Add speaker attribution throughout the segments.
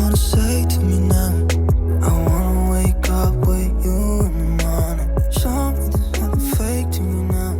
Speaker 1: wanna say to me now? I wanna wake up with you in the morning. Show me there's nothing fake to me now.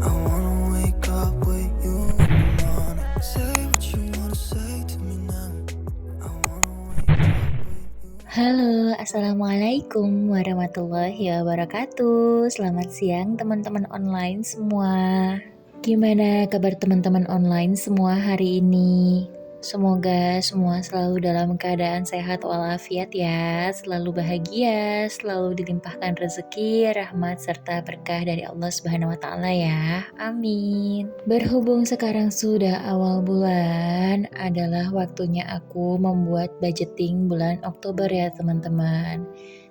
Speaker 1: I wanna wake up with you in the morning. Say what you wanna say to me now. I wanna wake up with you.
Speaker 2: Halo, assalamualaikum warahmatullahi wabarakatuh. Selamat siang teman-teman online semua. Gimana kabar teman-teman online semua hari ini? Semoga semua selalu dalam keadaan sehat walafiat ya, selalu bahagia, selalu dilimpahkan rezeki, rahmat serta berkah dari Allah Subhanahu wa taala ya. Amin. Berhubung sekarang sudah awal bulan, adalah waktunya aku membuat budgeting bulan Oktober ya teman-teman.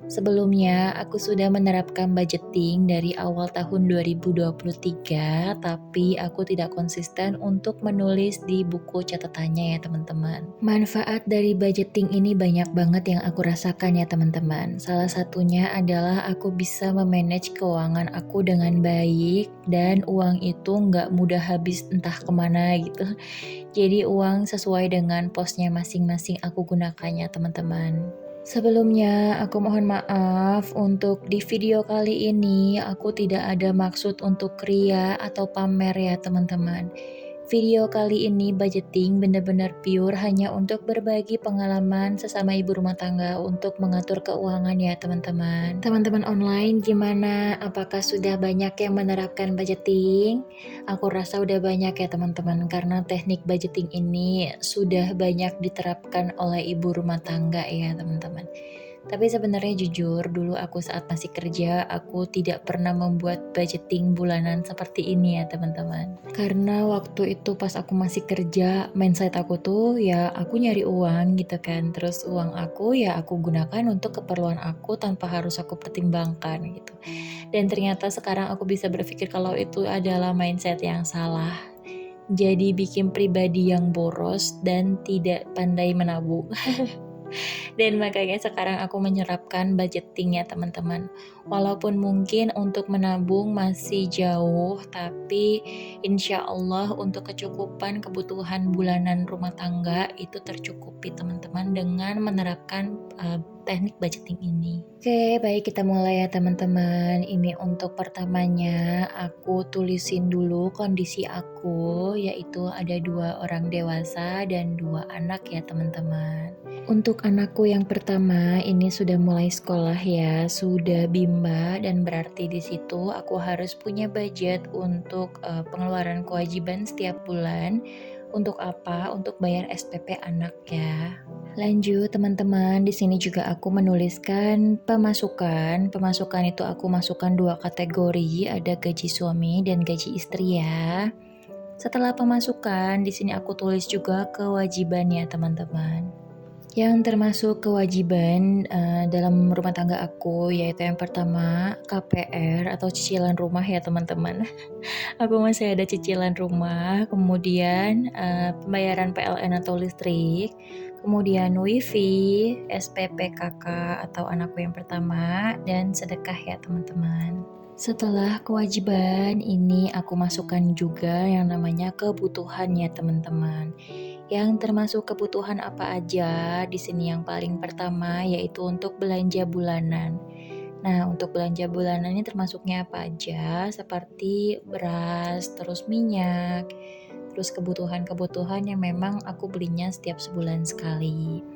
Speaker 2: Sebelumnya aku sudah menerapkan budgeting dari awal tahun 2023, tapi aku tidak konsisten untuk menulis di buku catatannya ya teman-teman. Manfaat dari budgeting ini banyak banget yang aku rasakan ya teman-teman. Salah satunya adalah aku bisa memanage keuangan aku dengan baik dan uang itu nggak mudah habis entah kemana gitu. Jadi uang sesuai dengan posnya masing-masing aku gunakannya teman-teman. Sebelumnya aku mohon maaf untuk di video kali ini aku tidak ada maksud untuk ria atau pamer ya teman-teman. Video kali ini budgeting benar-benar pure hanya untuk berbagi pengalaman sesama ibu rumah tangga untuk mengatur keuangan ya teman-teman. Teman-teman online gimana? Apakah sudah banyak yang menerapkan budgeting? Aku rasa udah banyak ya teman-teman karena teknik budgeting ini sudah banyak diterapkan oleh ibu rumah tangga ya teman-teman. Tapi sebenarnya jujur dulu aku saat masih kerja aku tidak pernah membuat budgeting bulanan seperti ini ya teman-teman. Karena waktu itu pas aku masih kerja mindset aku tuh ya aku nyari uang gitu kan. Terus uang aku ya aku gunakan untuk keperluan aku tanpa harus aku pertimbangkan gitu. Dan ternyata sekarang aku bisa berpikir kalau itu adalah mindset yang salah. Jadi bikin pribadi yang boros dan tidak pandai menabung. Dan makanya sekarang aku menyerapkan budgeting ya teman-teman. Walaupun mungkin untuk menabung masih jauh, tapi insya Allah untuk kecukupan kebutuhan bulanan rumah tangga itu tercukupi teman-teman dengan menerapkan teknik budgeting ini. Oke, baik kita mulai ya teman-teman. Ini untuk pertamanya aku tulisin dulu kondisi aku, yaitu ada 2 orang dewasa dan 2 anak ya teman-teman. Untuk anakku yang pertama ini sudah mulai sekolah ya, sudah bimba dan berarti di situ aku harus punya budget untuk pengeluaran kewajiban setiap bulan. Untuk apa? Untuk bayar SPP anak ya. Lanjut teman-teman, di sini juga aku menuliskan pemasukan. Pemasukan itu aku masukkan 2 kategori, ada gaji suami dan gaji istri ya. Setelah pemasukan, di sini aku tulis juga kewajiban ya teman-teman. Yang termasuk kewajiban dalam rumah tangga aku yaitu yang pertama KPR atau cicilan rumah ya teman-teman. Aku masih ada cicilan rumah, kemudian pembayaran PLN atau listrik, kemudian wifi, SPP kakak atau anakku yang pertama, dan sedekah ya teman-teman. Setelah kewajiban ini aku masukkan juga yang namanya kebutuhan ya teman-teman. Yang termasuk kebutuhan apa aja di sini yang paling pertama yaitu untuk belanja bulanan. Nah, untuk belanja bulanan ini termasuknya apa aja? Seperti beras, terus minyak, terus kebutuhan-kebutuhan yang memang aku belinya setiap sebulan sekali.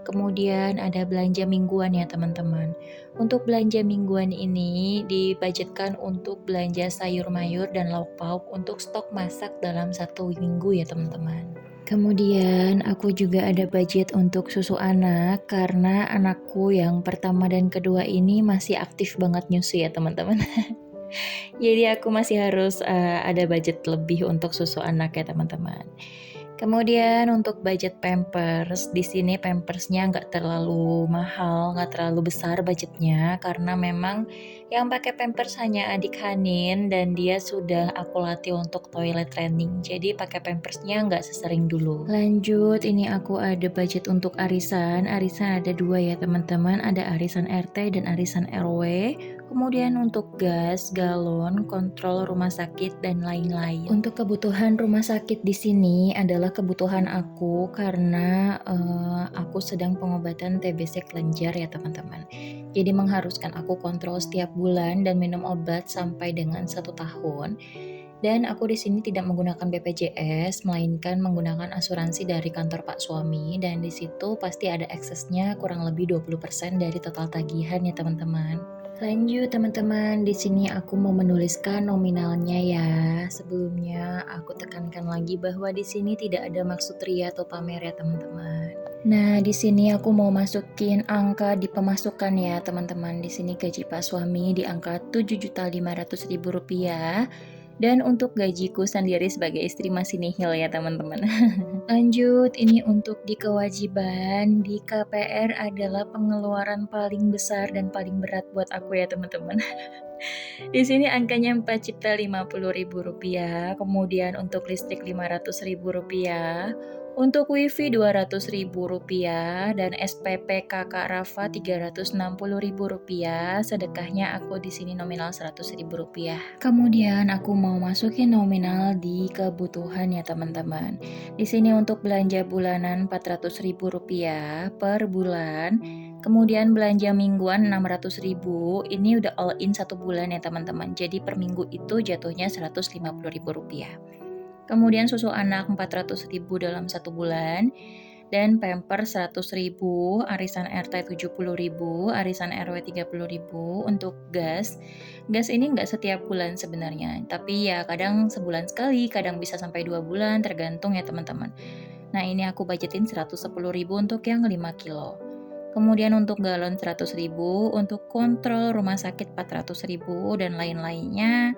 Speaker 2: Kemudian ada belanja mingguan ya teman-teman. Untuk belanja mingguan ini dibudgetkan untuk belanja sayur mayur dan lauk pauk untuk stok masak dalam 1 minggu ya teman-teman. Kemudian aku juga ada budget untuk susu anak karena anakku yang pertama dan kedua ini masih aktif banget nyusu ya teman-teman. Jadi aku masih harus ada budget lebih untuk susu anak ya teman-teman. Kemudian untuk budget Pampers, di sini Pampersnya nggak terlalu mahal, nggak terlalu besar budgetnya karena memang yang pakai Pampers hanya adik Hanin dan dia sudah aku latih untuk toilet training, jadi pakai Pampersnya nggak sesering dulu. Lanjut, ini aku ada budget untuk arisan ada 2 ya teman-teman, ada arisan RT dan arisan RW. kemudian untuk gas, galon, kontrol rumah sakit, dan lain-lain. Untuk kebutuhan rumah sakit di sini adalah kebutuhan aku karena aku sedang pengobatan TBC kelenjar ya teman-teman. Jadi mengharuskan aku kontrol setiap bulan dan minum obat sampai dengan 1 tahun. Dan aku di sini tidak menggunakan BPJS, melainkan menggunakan asuransi dari kantor Pak suami, dan di situ pasti ada eksesnya kurang lebih 20% dari total tagihan ya teman-teman. Lanjut teman-teman, di sini aku mau menuliskan nominalnya ya. Sebelumnya aku tekankan lagi bahwa di sini tidak ada maksud ria atau pamer ya teman-teman. Nah, di sini aku mau masukin angka di pemasukan ya teman-teman. Di sini gaji Pak suami di angka Rp7.500.000 dan untuk gajiku sendiri sebagai istri masih nihil ya teman-teman. Lanjut, ini untuk di kewajiban di KPR adalah pengeluaran paling besar dan paling berat buat aku ya teman-teman. Di sini angkanya Rp4.050.000, kemudian untuk listrik Rp500.000, untuk wifi Rp200.000, dan SPP Kakak Rafa Rp360.000. Sedekahnya aku di sini nominal Rp100.000. Kemudian aku mau masukin nominal di kebutuhan ya teman-teman. Di sini untuk belanja bulanan Rp400.000 per bulan. Kemudian belanja mingguan 600.000, ini udah all in 1 bulan ya teman-teman. Jadi per minggu itu jatuhnya Rp150.000. Kemudian susu anak 400.000 dalam 1 bulan. Dan pamper 100.000, arisan RT 70.000, arisan RW 30.000. Untuk gas ini nggak setiap bulan sebenarnya, tapi ya kadang sebulan sekali, kadang bisa sampai 2 bulan, tergantung ya teman-teman. Nah ini aku budgetin 110.000 untuk yang 5 kilo. Kemudian untuk galon 100.000, untuk kontrol rumah sakit 400.000, dan lain-lainnya.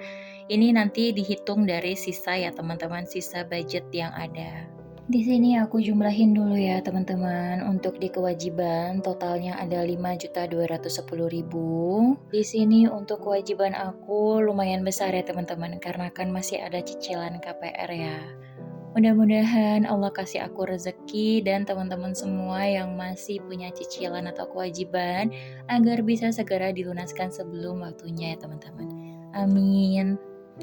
Speaker 2: Ini nanti dihitung dari sisa ya teman-teman, sisa budget yang ada. Di sini aku jumlahin dulu ya teman-teman. Untuk di kewajiban totalnya ada 5.210.000. Di sini untuk kewajiban aku lumayan besar ya teman-teman, karena kan masih ada cicilan KPR ya. Mudah-mudahan Allah kasih aku rezeki dan teman-teman semua yang masih punya cicilan atau kewajiban agar bisa segera dilunaskan sebelum waktunya ya teman-teman. Amin.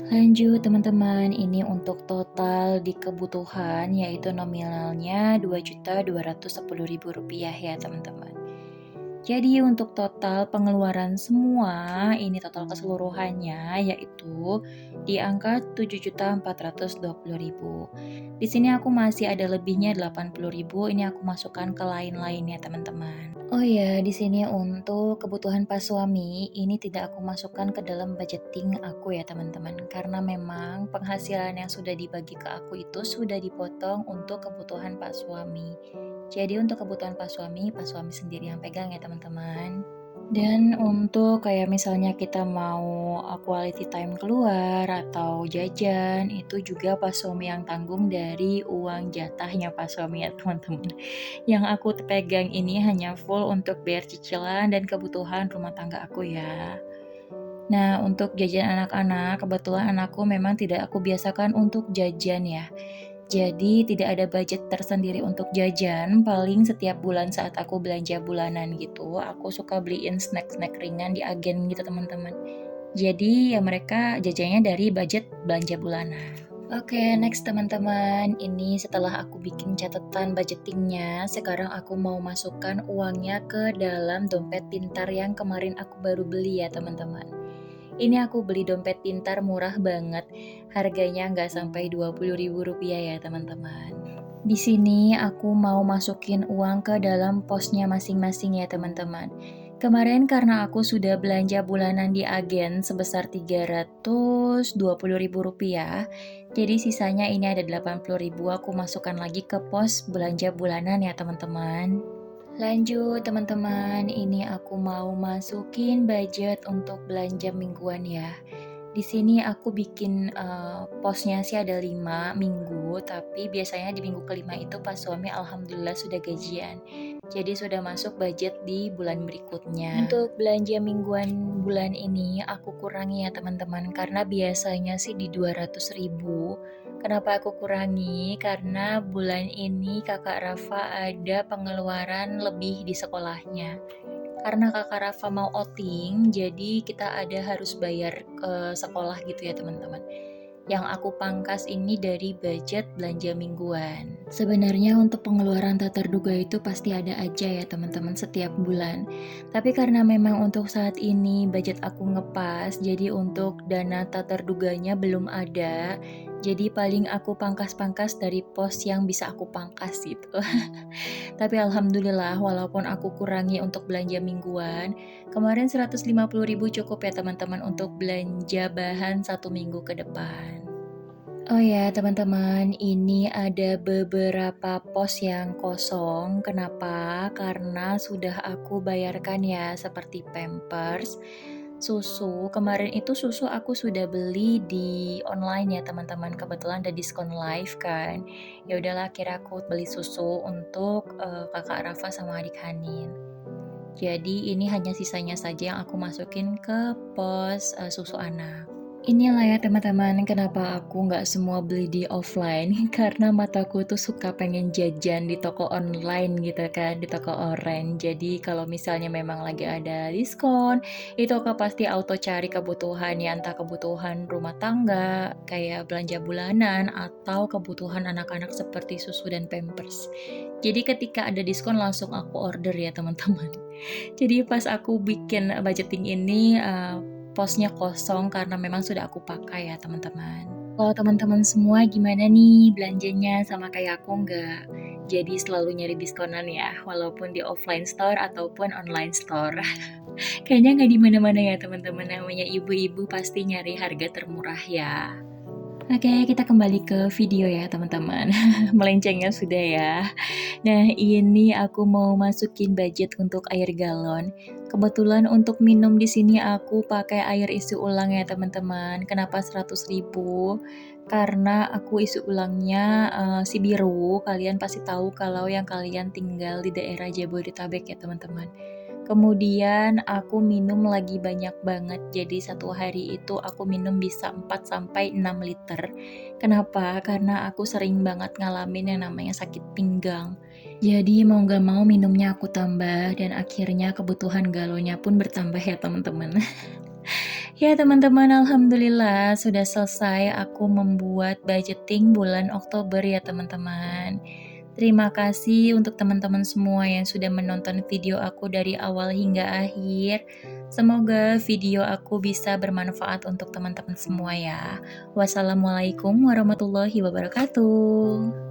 Speaker 2: Lanjut teman-teman, ini untuk total di kebutuhan yaitu nominalnya Rp2.210.000 ya teman-teman. Jadi untuk total pengeluaran semua, ini total keseluruhannya yaitu di angka Rp7.420.000. Di sini aku masih ada lebihnya Rp80.000, ini aku masukkan ke lain-lainnya teman-teman. Oh ya, di sini untuk kebutuhan pas suami, ini tidak aku masukkan ke dalam budgeting aku ya teman-teman, karena memang penghasilan yang sudah dibagi ke aku itu sudah dipotong untuk kebutuhan pas suami. Jadi untuk kebutuhan pas suami sendiri yang pegang ya teman-teman. Dan untuk kayak misalnya kita mau quality time keluar atau jajan, itu juga pas suami yang tanggung dari uang jatahnya pas suami ya teman-teman. Yang aku pegang ini hanya full untuk bayar cicilan dan kebutuhan rumah tangga aku ya. Nah, untuk jajan anak-anak, kebetulan anakku memang tidak aku biasakan untuk jajan ya. Jadi tidak ada budget tersendiri untuk jajan, paling setiap bulan saat aku belanja bulanan gitu, aku suka beliin snack-snack ringan di agen gitu teman-teman. Jadi ya mereka jajannya dari budget belanja bulanan. Oke, next teman-teman, ini setelah aku bikin catatan budgetingnya, sekarang aku mau masukkan uangnya ke dalam dompet pintar yang kemarin aku baru beli ya teman-teman. Ini aku beli dompet pintar murah banget, harganya nggak sampai Rp20.000 ya teman-teman. Di sini aku mau masukin uang ke dalam posnya masing-masing ya teman-teman. Kemarin karena aku sudah belanja bulanan di agen sebesar Rp320.000, jadi sisanya ini ada Rp80.000 aku masukkan lagi ke pos belanja bulanan ya teman-teman. Lanjut teman-teman, ini aku mau masukin budget untuk belanja mingguan ya. Di sini aku bikin posnya sih ada 5 minggu, tapi biasanya di minggu kelima itu pas suami alhamdulillah sudah gajian. Jadi sudah masuk budget di bulan berikutnya. Untuk belanja mingguan bulan ini aku kurangi ya teman-teman, karena biasanya sih di 200.000. Kenapa aku kurangi? Karena bulan ini kakak Rafa ada pengeluaran lebih di sekolahnya. karena kakak Rafa mau outing, jadi kita ada harus bayar ke sekolah gitu ya teman-teman. Yang aku pangkas ini dari budget belanja mingguan. Sebenarnya untuk pengeluaran tak terduga itu pasti ada aja ya teman-teman setiap bulan. Tapi karena memang untuk saat ini budget aku ngepas, jadi untuk dana tak terduganya belum ada. Jadi paling aku pangkas-pangkas dari pos yang bisa aku pangkas gitu. Tapi alhamdulillah walaupun aku kurangi untuk belanja mingguan, kemarin 150.000 cukup ya teman-teman untuk belanja bahan 1 minggu ke depan. Oh ya teman-teman, ini ada beberapa pos yang kosong. Kenapa? Karena sudah aku bayarkan ya seperti Pampers, susu. Kemarin itu susu aku sudah beli di online ya teman-teman. Kebetulan ada diskon live kan. Ya udahlah akhirnya aku beli susu untuk kakak Rafa sama adik Hanin. Jadi ini hanya sisanya saja yang aku masukin ke pos susu anak. Inilah ya teman-teman kenapa aku nggak semua beli di offline karena mataku tuh suka pengen jajan di toko online gitu kan, di toko orange. Jadi kalau misalnya memang lagi ada diskon, itu aku pasti auto cari kebutuhan ya, entah kebutuhan rumah tangga kayak belanja bulanan atau kebutuhan anak-anak seperti susu dan pampers. Jadi ketika ada diskon langsung aku order ya teman-teman. Jadi pas aku bikin budgeting ini posnya kosong karena memang sudah aku pakai ya teman-teman. Kalau teman-teman semua gimana nih belanjanya sama kayak aku nggak? Jadi selalu nyari diskonan ya, walaupun di offline store ataupun online store. Kayaknya nggak di mana-mana ya teman-teman, namanya ibu-ibu pasti nyari harga termurah ya. Oke, kita kembali ke video ya teman-teman. Melencengnya sudah ya. Nah, ini aku mau masukin budget untuk air galon. Kebetulan untuk minum di sini aku pakai air isi ulang ya teman-teman. Kenapa 100.000? Karena aku isi ulangnya si biru. Kalian pasti tahu kalau yang kalian tinggal di daerah Jabodetabek ya teman-teman. Kemudian aku minum lagi banyak banget. Jadi satu hari itu aku minum bisa 4-6 liter. Kenapa? Karena aku sering banget ngalamin yang namanya sakit pinggang. Jadi mau gak mau minumnya aku tambah dan akhirnya kebutuhan galonnya pun bertambah ya teman-teman. Ya teman-teman, alhamdulillah sudah selesai aku membuat budgeting bulan Oktober ya teman-teman. Terima kasih untuk teman-teman semua yang sudah menonton video aku dari awal hingga akhir. Semoga video aku bisa bermanfaat untuk teman-teman semua ya. Wassalamualaikum warahmatullahi wabarakatuh.